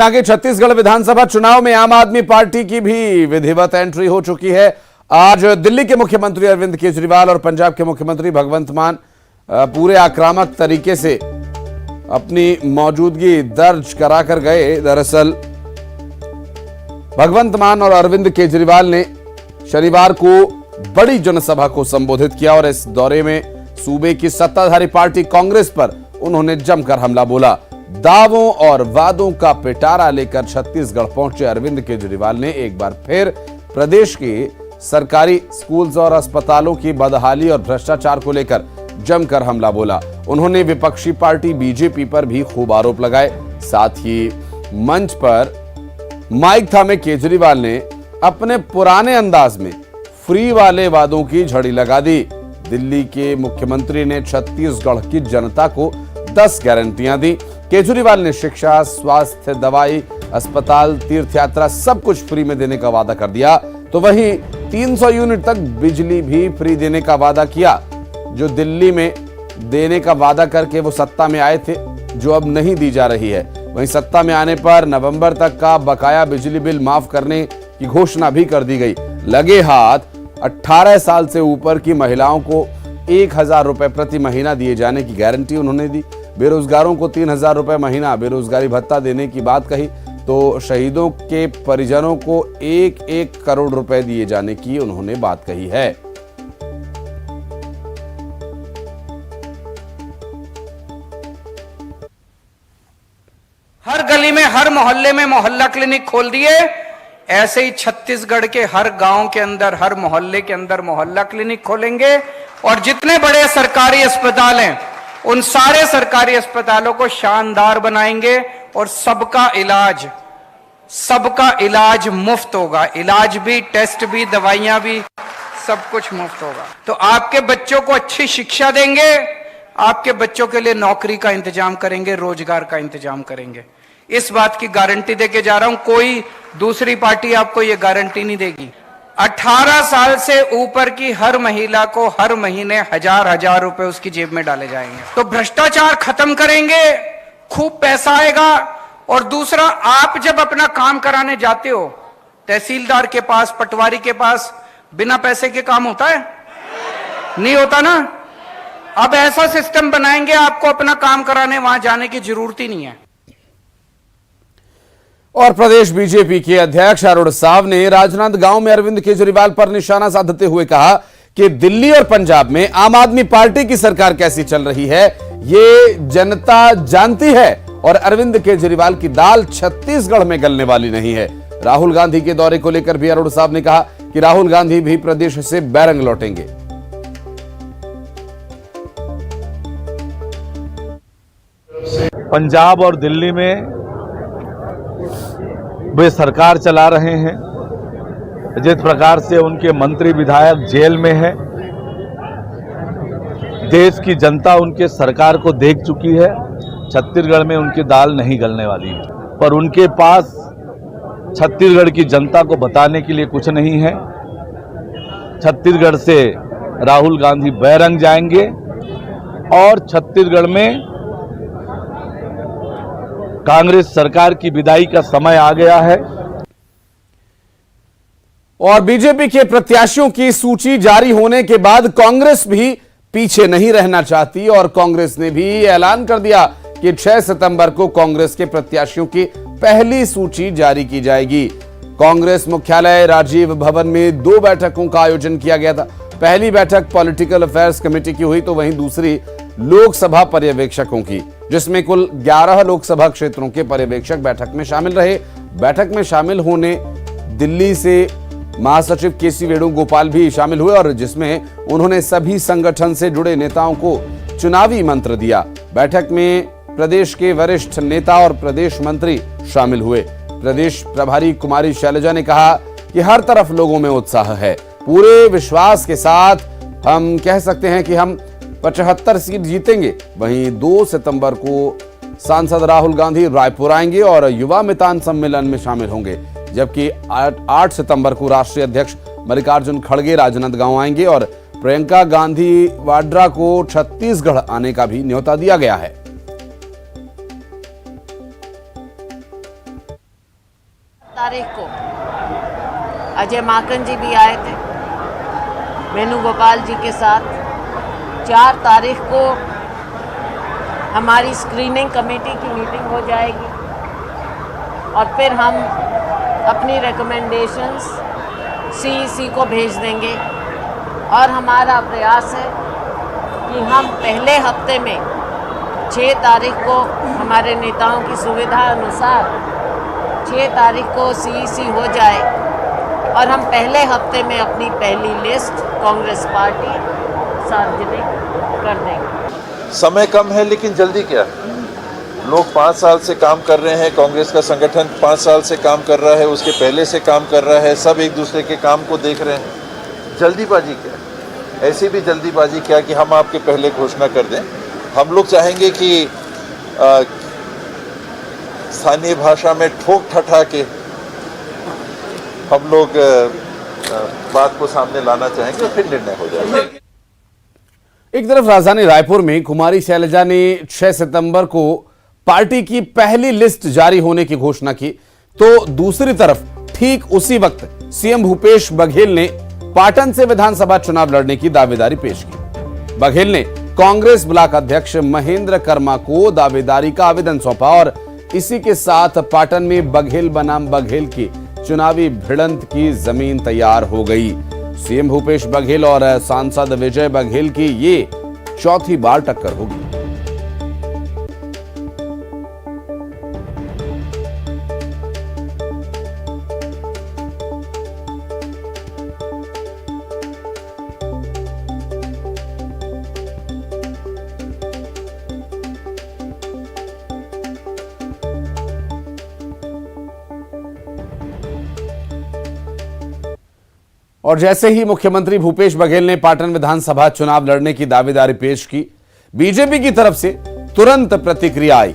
आगे छत्तीसगढ़ विधानसभा चुनाव में आम आदमी पार्टी की भी विधिवत एंट्री हो चुकी है। आज दिल्ली के मुख्यमंत्री अरविंद केजरीवाल और पंजाब के मुख्यमंत्री भगवंत मान पूरे आक्रामक तरीके से अपनी मौजूदगी दर्ज कराकर गए। दरअसल भगवंत मान और अरविंद केजरीवाल ने शनिवार को बड़ी जनसभा को संबोधित किया और इस दौरे में सूबे की सत्ताधारी पार्टी कांग्रेस पर उन्होंने जमकर हमला बोला। दावों और वादों का पिटारा लेकर छत्तीसगढ़ पहुंचे अरविंद केजरीवाल ने एक बार फिर प्रदेश के सरकारी स्कूल्स और अस्पतालों की बदहाली और भ्रष्टाचार को लेकर जमकर हमला बोला। उन्होंने विपक्षी पार्टी बीजेपी पर भी खूब आरोप लगाए। साथ ही मंच पर माइक थामे केजरीवाल ने अपने पुराने अंदाज में फ्री वाले वादों की झड़ी लगा दी। दिल्ली के मुख्यमंत्री ने छत्तीसगढ़ की जनता को 10 गारंटियां दी। केजरीवाल ने शिक्षा, स्वास्थ्य, दवाई, अस्पताल, तीर्थ यात्रा सब कुछ फ्री में देने का वादा कर दिया। तो वहीं 300 यूनिट तक बिजली भी फ्री देने का वादा किया, जो दिल्ली में देने का वादा करके वो सत्ता में आए थे, जो अब नहीं दी जा रही है। वहीं सत्ता में आने पर नवंबर तक का बकाया बिजली बिल माफ करने की घोषणा भी कर दी गई। लगे हाथ 18 साल से ऊपर की महिलाओं को 1000 रुपए प्रति महीना दिए जाने की गारंटी उन्होंने दी। बेरोजगारों को 3000 रुपए महीना बेरोजगारी भत्ता देने की बात कही। तो शहीदों के परिजनों को 1-1 करोड़ रुपए दिए जाने की उन्होंने बात कही है। हर गली में, हर मोहल्ले में मोहल्ला क्लिनिक खोल दिए। ऐसे ही छत्तीसगढ़ के हर गांव के अंदर, हर मोहल्ले के अंदर मोहल्ला क्लिनिक खोलेंगे और जितने बड़े सरकारी अस्पताल हैं उन सारे सरकारी अस्पतालों को शानदार बनाएंगे और सबका इलाज मुफ्त होगा। इलाज भी, टेस्ट भी, दवाइयां भी, सब कुछ मुफ्त होगा। तो आपके बच्चों को अच्छी शिक्षा देंगे, आपके बच्चों के लिए नौकरी का इंतजाम करेंगे, रोजगार का इंतजाम करेंगे। इस बात की गारंटी देके जा रहा हूं, कोई दूसरी पार्टी आपको यह गारंटी नहीं देगी। 18 साल से ऊपर की हर महिला को हर महीने 1000 रुपए उसकी जेब में डाले जाएंगे। तो भ्रष्टाचार खत्म करेंगे, खूब पैसा आएगा। और दूसरा, आप जब अपना काम कराने जाते हो तहसीलदार के पास, पटवारी के पास, बिना पैसे के काम होता है? नहीं होता ना। अब ऐसा सिस्टम बनाएंगे, आपको अपना काम कराने वहां जाने की जरूरत ही नहीं है। और प्रदेश बीजेपी के अध्यक्ष अरुण साव ने राजनांदगांव में अरविंद केजरीवाल पर निशाना साधते हुए कहा कि दिल्ली और पंजाब में आम आदमी पार्टी की सरकार कैसी चल रही है ये जनता जानती है और अरविंद केजरीवाल की दाल छत्तीसगढ़ में गलने वाली नहीं है। राहुल गांधी के दौरे को लेकर भी अरुण साव ने कहा कि राहुल गांधी भी प्रदेश से बैरंग लौटेंगे। पंजाब और दिल्ली में वे सरकार चला रहे हैं। जिस प्रकार से उनके मंत्री विधायक जेल में हैं, देश की जनता उनके सरकार को देख चुकी है। छत्तीसगढ़ में उनकी दाल नहीं गलने वाली है, पर उनके पास छत्तीसगढ़ की जनता को बताने के लिए कुछ नहीं है। छत्तीसगढ़ से राहुल गांधी बैरंग जाएंगे और छत्तीसगढ़ में कांग्रेस सरकार की विदाई का समय आ गया है। और बीजेपी के प्रत्याशियों की सूची जारी होने के बाद कांग्रेस भी पीछे नहीं रहना चाहती और कांग्रेस ने भी ऐलान कर दिया कि 6 सितंबर को कांग्रेस के प्रत्याशियों की पहली सूची जारी की जाएगी। कांग्रेस मुख्यालय राजीव भवन में 2 बैठकों का आयोजन किया गया था। पहली बैठक पॉलिटिकल अफेयर्स कमेटी की हुई, तो वहीं दूसरी लोकसभा पर्यवेक्षकों की, जिसमें कुल 11 लोकसभा क्षेत्रों के पर्यवेक्षक बैठक में शामिल रहे। बैठक में शामिल होने दिल्ली से महासचिव केसी वेणुगोपाल भी शामिल हुए और जिसमें उन्होंने सभी संगठन से जुड़े नेताओं को चुनावी मंत्र दिया। बैठक में प्रदेश के वरिष्ठ नेता और प्रदेश मंत्री शामिल हुए। प्रदेश प्रभारी कुमारी शैलजा ने कहा कि हर तरफ लोगों में उत्साह है। पूरे विश्वास के साथ हम कह सकते हैं कि हम 75 सीट जीतेंगे। वहीं 2 सितंबर को सांसद राहुल गांधी रायपुर आएंगे और युवा मितान सम्मेलन में शामिल होंगे, जबकि 8 सितंबर को राष्ट्रीय अध्यक्ष मल्लिकार्जुन खड़गे राजनांदगांव आएंगे और प्रियंका गांधी वाड्रा को छत्तीसगढ़ आने का भी न्योता दिया गया है। तारीख को अजय माकन जी भी आए थे वेणुगोपाल जी के साथ। 4 तारीख को हमारी स्क्रीनिंग कमेटी की मीटिंग हो जाएगी और फिर हम अपनी रिकमेंडेशंस सीईसी को भेज देंगे और हमारा प्रयास है कि हम पहले हफ्ते में 6 तारीख को हमारे नेताओं की सुविधा अनुसार 6 तारीख को सीईसी हो जाए और हम पहले हफ्ते में अपनी पहली लिस्ट कांग्रेस पार्टी सार्वजनिक कर देंगे। समय कम है लेकिन जल्दी क्या है? लोग 5 साल से काम कर रहे हैं, कांग्रेस का संगठन 5 साल से काम कर रहा है, उसके पहले से काम कर रहा है, सब एक दूसरे के काम को देख रहे हैं। जल्दीबाजी क्या है? ऐसी भी जल्दीबाजी क्या कि हम आपके पहले घोषणा कर दें। हम लोग चाहेंगे कि स्थानीय भाषा में ठोक ठठा के हम लोग बात को सामने लाना चाहेंगे और फिर निर्णय हो जाएगा। एक तरफ राजधानी रायपुर में कुमारी शैलजा ने 6 सितंबर को पार्टी की पहली लिस्ट जारी होने की घोषणा की, तो दूसरी तरफ ठीक उसी वक्त सीएम भूपेश बघेल ने पाटन से विधानसभा चुनाव लड़ने की दावेदारी पेश की। बघेल ने कांग्रेस ब्लॉक अध्यक्ष महेंद्र कर्मा को दावेदारी का आवेदन सौंपा और इसी के साथ पाटन में बघेल बनाम बघेल की चुनावी भिड़ंत की जमीन तैयार हो गई। सीएम भूपेश बघेल और सांसद विजय बघेल की ये चौथी बार टक्कर होगी। और जैसे ही मुख्यमंत्री भूपेश बघेल ने पाटन विधानसभा चुनाव लड़ने की दावेदारी पेश की, बीजेपी की तरफ से तुरंत प्रतिक्रिया आई।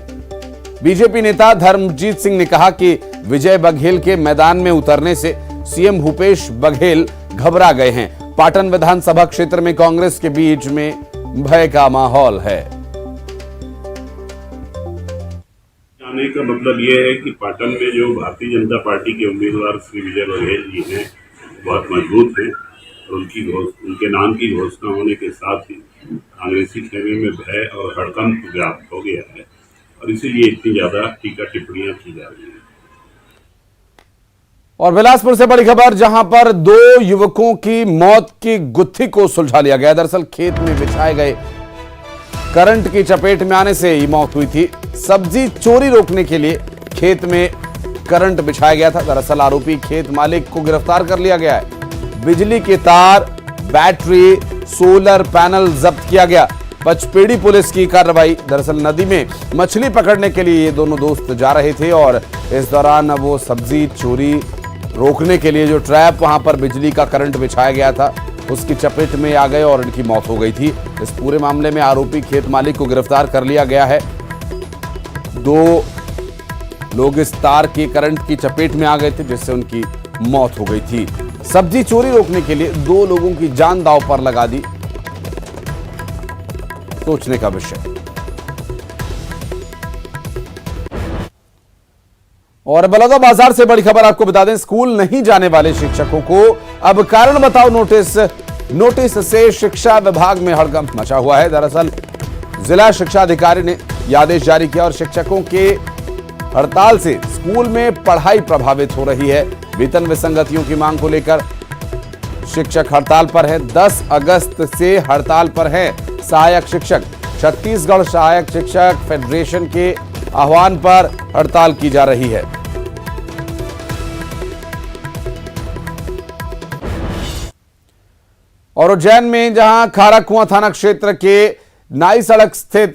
बीजेपी नेता धर्मजीत सिंह ने कहा कि विजय बघेल के मैदान में उतरने से सीएम भूपेश बघेल घबरा गए हैं। पाटन विधानसभा क्षेत्र में कांग्रेस के बीच में भय का माहौल है। आने का मतलब यह है कि पाटन में जो भारतीय जनता पार्टी के उम्मीदवार श्री विजय बघेल जी हैं बहुत मजबूत है और उनके नाम की घोषणा होने के साथ ही कांग्रेसी खेमे में भय और हड़कंप व्याप्त हो गया है और इसीलिए इतनी ज्यादा टीका टिप्पणियां की जा रही हैं। और बिलासपुर से बड़ी खबर, जहां पर 2 युवकों की मौत की गुत्थी को सुलझा लिया गया। दरअसल खेत में बिछाए गए करंट की चपेट में आने से ये मौत हुई थी। सब्जी चोरी रोकने के लिए खेत में करंट बिछाया गया था। दरअसल आरोपी खेत मालिक को गिरफ्तार कर लिया गया है। बिजली के तार, बैटरी, सोलर पैनल जब्त किया गया। पचपेड़ी पुलिस की कार्रवाई। दरअसल नदी में मछली पकड़ने के लिए ये दोनों दोस्त जा रहे थे और इस दौरान वो सब्जी चोरी रोकने के लिए जो ट्रैप वहां पर बिजली का करंट बिछाया गया था उसकी चपेट में आ गए और इनकी मौत हो गई थी। इस पूरे मामले में आरोपी खेत मालिक को गिरफ्तार कर लिया गया है। 2 लोग इस तार के करंट की चपेट में आ गए थे जिससे उनकी मौत हो गई थी। सब्जी चोरी रोकने के लिए 2 लोगों की जान दांव पर लगा दी। सोचने का विषय। और बलौदाबाजार से बड़ी खबर आपको बता दें, स्कूल नहीं जाने वाले शिक्षकों को अब कारण बताओ नोटिस से शिक्षा विभाग में हड़कंप मचा हुआ है। दरअसल जिला शिक्षा अधिकारी ने यह आदेश जारी किया और शिक्षकों के हड़ताल से स्कूल में पढ़ाई प्रभावित हो रही है। वेतन विसंगतियों की मांग को लेकर शिक्षक हड़ताल पर है। 10 अगस्त से हड़ताल पर है सहायक शिक्षक। छत्तीसगढ़ सहायक शिक्षक फेडरेशन के आह्वान पर हड़ताल की जा रही है। और उज्जैन में जहां खारा कुआं थाना क्षेत्र के नाई सड़क स्थित